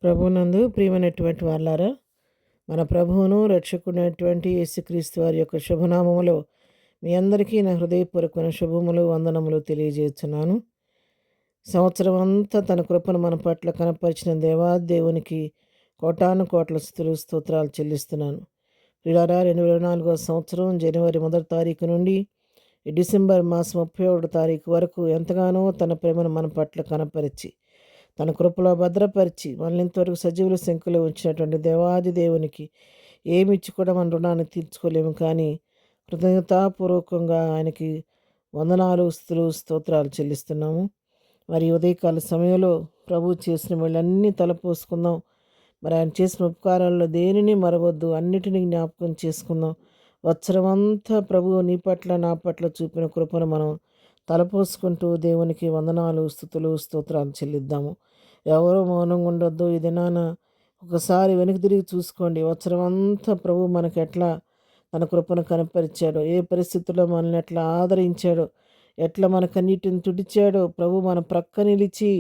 ప్రభువునందు ప్రియమైనటువంటి వాళ్ళారా, మన ప్రభువును రక్షకుడైనటువంటి యేసుక్రీస్తు వారి యొక్క శుభనామములో మీ అందరికీ నా హృదయపూర్వకమైన శుభములు వందనములు తెలియజేస్తున్నాను. సంవత్సరం అంతా తన కృపను మన పట్ల కనపరిచిన దేవాదేవునికి కోటాను కోట్ల స్తుతులు స్తోత్రాలు చెల్లిస్తున్నాను. ప్రియులారా, 2024 సంవత్సరం జనవరి 1 తారీఖు నుండి డిసెంబర్ మాసం 31 తారీఖు వరకు ఎంతగానో తన ప్రేమను మన పట్ల కనపరిచి తన కృపలో భద్రపరిచి మనల్ని ఇంతవరకు సజీవుల సంఖ్యలో ఉంచినటువంటి దేవాది దేవునికి ఏమిచ్చి కూడా మన రుణాన్ని తీర్చుకోలేము. కానీ కృతజ్ఞతాపూర్వకంగా ఆయనకి వందనాలు స్తుతులు స్తోత్రాలు చెల్లిస్తున్నాము. మరి ఉదయకాల సమయంలో ప్రభు చేసిన వీళ్ళన్నీ తలపోసుకుందాం. మరి ఆయన చేసిన ఉపకారాల్లో దేనిని మరవద్దు, అన్నిటినీ జ్ఞాపకం చేసుకుందాం. వత్సరమంతా ప్రభువు నీ పట్ల నా పట్ల చూపిన కృపను మనం తలపోసుకుంటూ దేవునికి వందనాలు స్తుతులు స్తోత్రాలు చెల్లిద్దాము. ఎవరో మౌనంగా ఉండొద్దు. ఈ దినాన ఒకసారి వెనక్కి తిరిగి చూసుకోండి. వత్సరమంతా ప్రభు మనకి ఎట్లా తన కృపను కనపరిచాడో, ఏ పరిస్థితుల్లో మనల్ని ఎట్లా ఆదరించాడో, ఎట్లా మన కన్నీటిని తుడిచాడో, ప్రభు మన ప్రక్క నిలిచి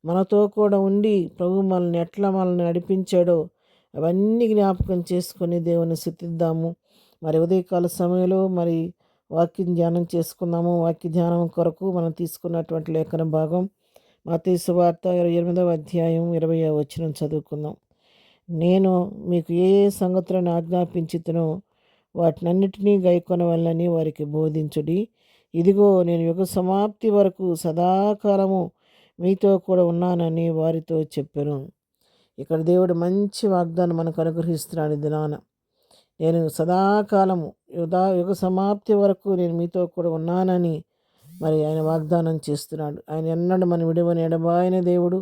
మనతో కూడా ఉండి ప్రభు మనల్ని నడిపించాడో అవన్నీ జ్ఞాపకం చేసుకొని దేవుని స్తుతిద్దాము. మరి ఉదయకాల సమయంలో మరి వాక్యం ధ్యానం చేసుకుందాము. వాక్య ధ్యానం కొరకు మనం తీసుకున్నటువంటి లేఖన భాగం మత్తయి సువార్త 28వ అధ్యాయం 20వ వచనం చదువుకుందాం. నేను మీకు ఏ ఏ సంగతులను ఆజ్ఞాపించుతునో వాటినన్నిటినీ గైకొనవలెనని వారికి బోధించుడి. ఇదిగో నేను యుగ సమాప్తి వరకు సదాకాలము మీతో కూడా ఉన్నానని వారితో చెప్పాను. ఇక్కడ దేవుడు మంచి వాగ్దానం మనకు అనుగ్రహిస్తున్నాడు. దినాన నేను సదాకాలము యుగ సమాప్తి వరకు నేను మీతో కూడా ఉన్నానని మరి ఆయన వాగ్దానం చేస్తున్నాడు. ఆయన ఎన్నడూ మన విడువని ఎడబాయని దేవుడు,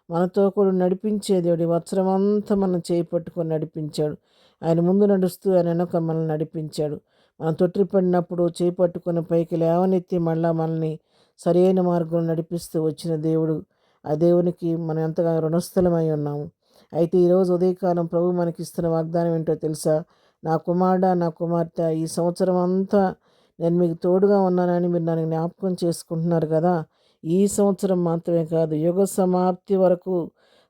మనతో కూడా నడిపించే దేవుడు. ఈ వత్సరం అంతా మనం చేపట్టుకొని నడిపించాడు. ఆయన ముందు నడుస్తూ ఆయన వెనక మనల్ని నడిపించాడు. మనం తొట్టిపడినప్పుడు చేపట్టుకొని పైకి లేవనెత్తి మళ్ళా మనల్ని సరైన మార్గం నడిపిస్తూ వచ్చిన దేవుడు. ఆ దేవునికి మనం ఎంతగా రుణస్థలమై ఉన్నాము. అయితే ఈరోజు ఉదయకాలం ప్రభు మనకి ఇస్తున్న వాగ్దానం ఏంటో తెలుసా? నా కుమారుడా, నా కుమార్తె, ఈ సంవత్సరం అంతా నేను మీకు తోడుగా ఉన్నానని మీరు నన్ను జ్ఞాపకం చేసుకుంటున్నారు కదా. ఈ సంవత్సరం మాత్రమే కాదు, యుగ సమాప్తి వరకు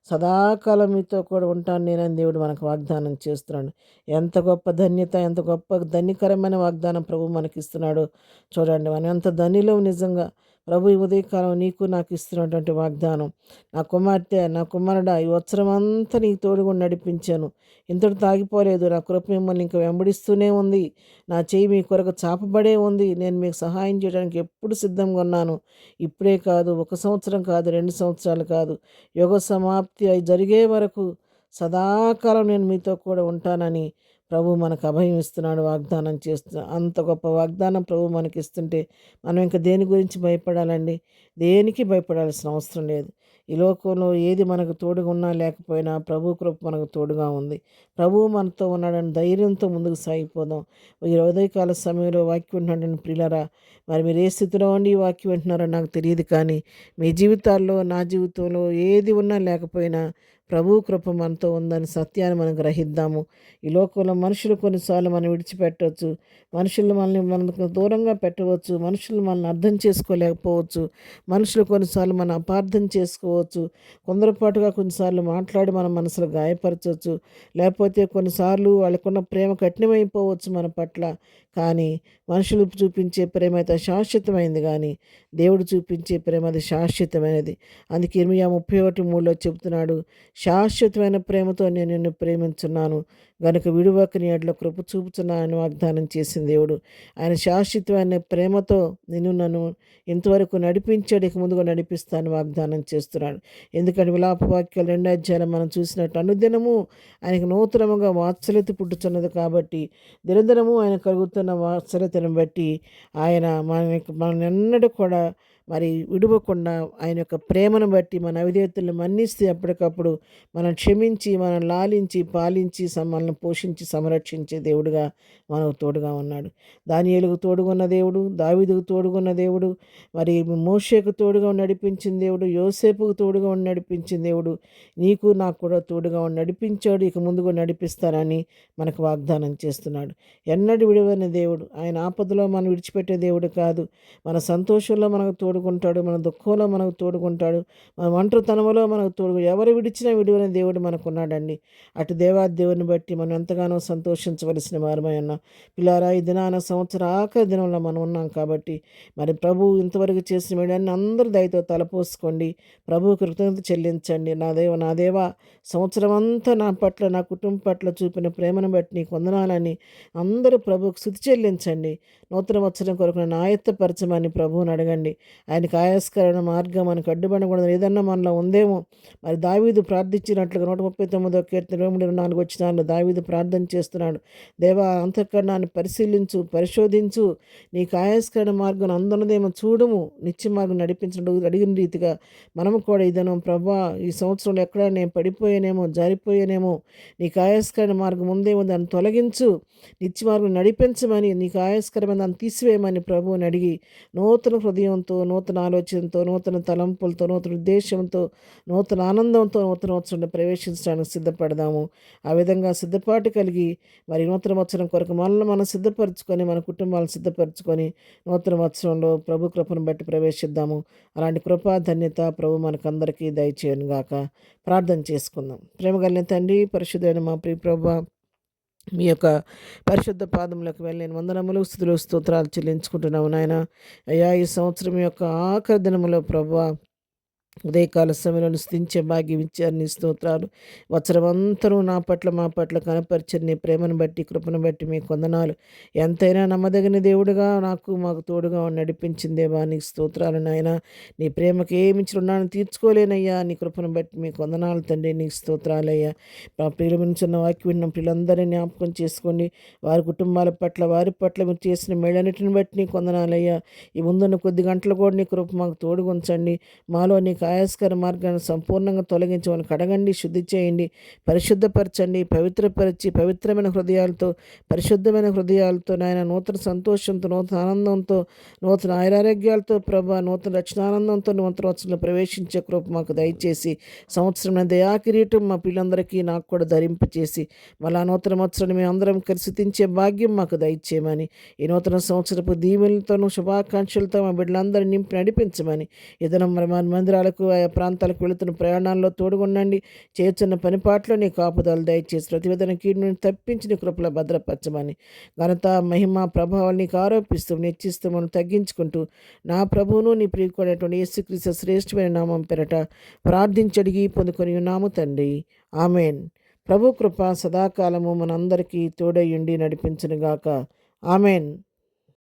సదాకాలం మీతో కూడా ఉంటాను నేనని దేవుడు మనకు వాగ్దానం చేస్తున్నాడు. ఎంత గొప్ప ధన్యత, ఎంత గొప్ప ధన్యకరమైన వాగ్దానం ప్రభు మనకి ఇస్తున్నాడు. చూడండి, మనం ఎంత ధన్యులం నిజంగా. ప్రభు ఈ ఉదయకాలం నీకు నాకు ఇస్తున్నటువంటి వాగ్దానం, నా కుమార్తె, నా కుమారుడా, ఈ వత్సరం అంతా నీకు తోడుగా నడిపించాను. ఇంతటి తాగిపోలేదు. నా కృప మిమ్మల్ని ఇంకా వెంబడిస్తూనే ఉంది. నా చేయి మీ కొరకు చాపబడే ఉంది. నేను మీకు సహాయం చేయడానికి ఎప్పుడు సిద్ధంగా ఉన్నాను. ఇప్పుడే కాదు, 1 సంవత్సరం కాదు, 2 సంవత్సరాలు కాదు, యుగ సమాప్తి జరిగే వరకు సదాకాలం నేను మీతో కూడా ఉంటానని ప్రభు మనకు అభయం ఇస్తున్నాడు, వాగ్దానం చేస్తున్నాడు. అంత గొప్ప వాగ్దానం ప్రభు మనకి ఇస్తుంటే మనం ఇంకా దేని గురించి భయపడాలండి? దేనికి భయపడాల్సిన అవసరం లేదు. ఈ లోకంలో ఏది మనకు తోడుగా ఉన్నా లేకపోయినా ప్రభు కృప మనకు తోడుగా ఉంది. ప్రభువు మనతో ఉన్నాడని ధైర్యంతో ముందుకు సాగిపోదాం. ఈ ఉదయకాల సమయంలో వాక్యం వింటున్నాడని ప్రియులారా, మరి మీరు ఏ స్థితిలో ఉండి ఈ వాక్యం వింటున్నారో నాకు తెలియదు. కానీ మీ జీవితాల్లో, నా జీవితంలో ఏది ఉన్నా లేకపోయినా ప్రభు కృప మనతో ఉందని సత్యాన్ని మనం గ్రహిద్దాము. ఈ లోకంలో మనుషులు కొన్నిసార్లు మనం విడిచిపెట్టవచ్చు, మనుషులు మనకు దూరంగా పెట్టవచ్చు, మనుషులు మనల్ని అర్థం చేసుకోలేకపోవచ్చు, మనుషులు కొన్నిసార్లు మనం అపార్థం చేసుకోవచ్చు, కొందరుపాటుగా కొన్నిసార్లు మాట్లాడి మన మనసులో గాయపరచవచ్చు, లేకపోతే కొన్నిసార్లు వాళ్ళకున్న ప్రేమ కఠినమైపోవచ్చు మన పట్ల. కానీ మనుషులు చూపించే ప్రేమ అయితే శాశ్వతమైంది, కానీ దేవుడు చూపించే ప్రేమ అది శాశ్వతమైనది. అందుకే ఇర్మియా 31:3 చెబుతున్నాడు, శాశ్వతమైన ప్రేమతో నేను నిన్ను ప్రేమించున్నాను గనుక విడువక నీ ఎడల కృప చూపుతున్నానని వాగ్దానం చేసిన దేవుడు. ఆయన శాశ్వతమైన ప్రేమతో నన్ను ఇంతవరకు నడిపించాడు, ఇక ముందుగా నడిపిస్తాను వాగ్దానం చేస్తున్నాడు. ఎందుకంటే విలాపవాక్యాలు 2 అధ్యాయాలు మనం చూసినట్టు అనుదినము ఆయనకు నూతనముగా వాత్సల్యత పుట్టుచున్నది. కాబట్టి దినదినము ఆయన కలుగుతున్న వాత్సల్యతను బట్టి ఆయన మనెన్నడూ కూడా మరి విడువకుండా ఆయన యొక్క ప్రేమను బట్టి మన అవిధేయతలను మన్నిస్తే ఎప్పటికప్పుడు మనం క్షమించి, మనం లాలించి, పాలించి, మనల్ని పోషించి, సంరక్షించే దేవుడుగా మనకు తోడుగా ఉన్నాడు. దానియేలుకు తోడుగున్న దేవుడు, దావీదుకు తోడుగున్న దేవుడు, మరి మోషేకు తోడుగా నడిపించిన దేవుడు, యోసేపుకు తోడుగా నడిపించిన దేవుడు, నీకు నాకు కూడా తోడుగా నడిపించాడు, ఇక ముందుగా నడిపిస్తానని మనకు వాగ్దానం చేస్తున్నాడు. ఎన్నడూ విడువని దేవుడు. ఆయన ఆపదలో మనం విడిచిపెట్టే దేవుడు కాదు. మన సంతోషంలో మనకు తోడు తోడుకుంటాడు, మన దుఃఖంలో మనకు తోడుకుంటాడు, మన ఒంటరితనంలో మనకు తోడు ఎవరు విడిచినా విడువని దేవుడు మనకున్నాడండి. అటు దేవాది దేవుని బట్టి మనం ఎంతగానో సంతోషించవలసిన వారమై ఉన్నాం. పిల్లారా, ఈ దినాన సంవత్సరం ఆఖరి దినంలో మనం ఉన్నాం కాబట్టి మరి ప్రభువు ఇంతవరకు చేసిన మేడాన్ని అందరూ దయతో తలపోసుకోండి. ప్రభువు కృతజ్ఞత చెల్లించండి. నా దేవా, సంవత్సరం అంతా నా పట్ల, నా కుటుంబం పట్ల చూపిన ప్రేమను బట్టి నీకు వందనాలని అందరూ ప్రభువుకు స్తుతి చెల్లించండి. నూతన సంవత్సరం కొరకు నన్ను ఆయత్తపరచమని ప్రభువుని అడగండి. ఆయనకు ఆయాస్కరణ మార్గం మనకు అడ్డుపడకూడదు ఏదన్నా మనలో ఉందేమో. మరి దావీదు ప్రార్థించినట్లుగా 139వ కీర్తన 23-24 వచ్చినాల్లో దావీదు ప్రార్థన చేస్తున్నాడు. దేవా, అంతఃకరణాన్ని పరిశీలించు, పరిశోధించు, నీకు ఆయాస్కరణ మార్గం అందున్నదేమో చూడుము, నిత్య మార్గం నడిపించడం అడిగిన రీతిగా మనము కూడా ఇదను ప్రభా, ఈ సంవత్సరంలో ఎక్కడ నేను పడిపోయానేమో, జారిపోయానేమో, నీకు ఆయాస్కరణ మార్గం ఉందేమో దాన్ని తొలగించు, నిత్య మార్గం నడిపించమని, నీకు ఆయాస్కరమైన దాన్ని తీసివేయమని ప్రభువుని అడిగి నూతన హృదయంతో, నూతన ఆలోచనతో, నూతన తలంపులతో, నూతన ఉద్దేశంతో, నూతన ఆనందంతో నూతన సంవత్సరంలో ప్రవేశించడానికి సిద్ధపడదాము. ఆ విధంగా సిద్ధపాటు కలిగి మరి నూతన సంవత్సరం కొరకు మనల్ని మనం సిద్ధపరచుకొని, మన కుటుంబాలను సిద్ధపరచుకొని నూతన సంవత్సరంలో ప్రభు కృపను బట్టి ప్రవేశిద్దాము. అలాంటి కృపా ధన్యత ప్రభు మనకందరికీ దయచేయను గాక. ప్రార్థన చేసుకుందాం. ప్రేమ కలిగిన తండ్రి, పరిశుద్ధుడైన మా ప్రియ ప్రభువా, మీ యొక్క పరిశుద్ధ పాదములకు వెళ్ళి నేను వందనములు, స్తుతులు, స్తోత్రాలు చెల్లించుకుంటున్నాము నాయన. అయ్యా, ఈ సంవత్సరం యొక్క ఆఖరి దినములో ప్రభువా, ఉదయకాల సమయంలో స్థించే భాగ్యం ఇచ్చారు, నీ స్తోత్రాలు. వత్సరమంతరూ నా పట్ల, మా పట్ల కనపరిచిన నీ ప్రేమను బట్టి, కృపను బట్టి మీ కొందనాలు. ఎంతైనా నమ్మదగిన దేవుడుగా మాకు తోడుగా నడిపించిందేవా, నీ స్తోత్రాలు నాయన. నీ ప్రేమకి ఏమిచ్చి రుణాన్ని తీర్చుకోలేనయ్యా, నీ కృపను బట్టి మీ కొందనాలు తండ్రి, నీ స్తోత్రాలయ్యా. మా ప్రియుల చిన్న వాక్యం విన్న పిల్లలందరినీ జ్ఞాపకం చేసుకోండి. వారి కుటుంబాల పట్ల, వారి పట్ల మీరు చేసిన మేళన్నిటిని బట్టి నీ కొందనాలయ్యా. ఈ ముందున్న కొద్ది గంటలు కూడా నీ కృప మాకు తోడుగా ఉంచండి. మాలో నీకు ఆయాస్కర మార్గాన్ని సంపూర్ణంగా తొలగించమని కడగండి, శుద్ధి చేయండి, పరిశుద్ధపరచండి, పవిత్రపరిచి పవిత్రమైన హృదయాలతో, పరిశుద్ధమైన హృదయాలతో నాయన నూతన సంతోషంతో, నూతన ఆనందంతో, నూతన ఆయురారోగ్యాలతో ప్రభా, నూతన రక్షణానందంతో నూతన సంవత్సరంలో ప్రవేశించే కృప మాకు దయచేసి సంవత్సరం దయా కిరీటం మా పిల్లలందరికీ నాకు కూడా ధరింపచేసి మళ్ళా నూతన సంవత్సరాన్ని మేము అందరం కలిసి తించే భాగ్యం మాకు దయచేయమని, ఈ నూతన సంవత్సరపు దీవెనలతోనూ శుభాకాంక్షలతో మా బిడ్డలందరినీ నింపి నడిపించమని, ఏదైనా మరి మన మందిరాలకు, ఆయా ప్రాంతాలకు వెళుతున్న ప్రయాణాల్లో తోడుగుండండి. చేస్తున్న పనిపాట్లో నీ కాపుదలు దయచేసి ప్రతివేదన కీడు నుండి తప్పించి నీ కృపలో భద్రపరచమని, ఘనత, మహిమ, ప్రభావాలు నీకు ఆరోపిస్తూ నిశ్చిస్తూ మనం తగ్గించుకుంటూ నా ప్రభువును నీ ప్రియకుడైనటువంటి యేసుక్రీస్తు శ్రేష్టమైన నామం పెరట ప్రార్థించడిగి పొందుకొని ఉన్నాము తండ్రి. ఆమెన్. ప్రభు కృప సదాకాలము మనందరికీ తోడయుండి నడిపించునుగాక. ఆమెన్.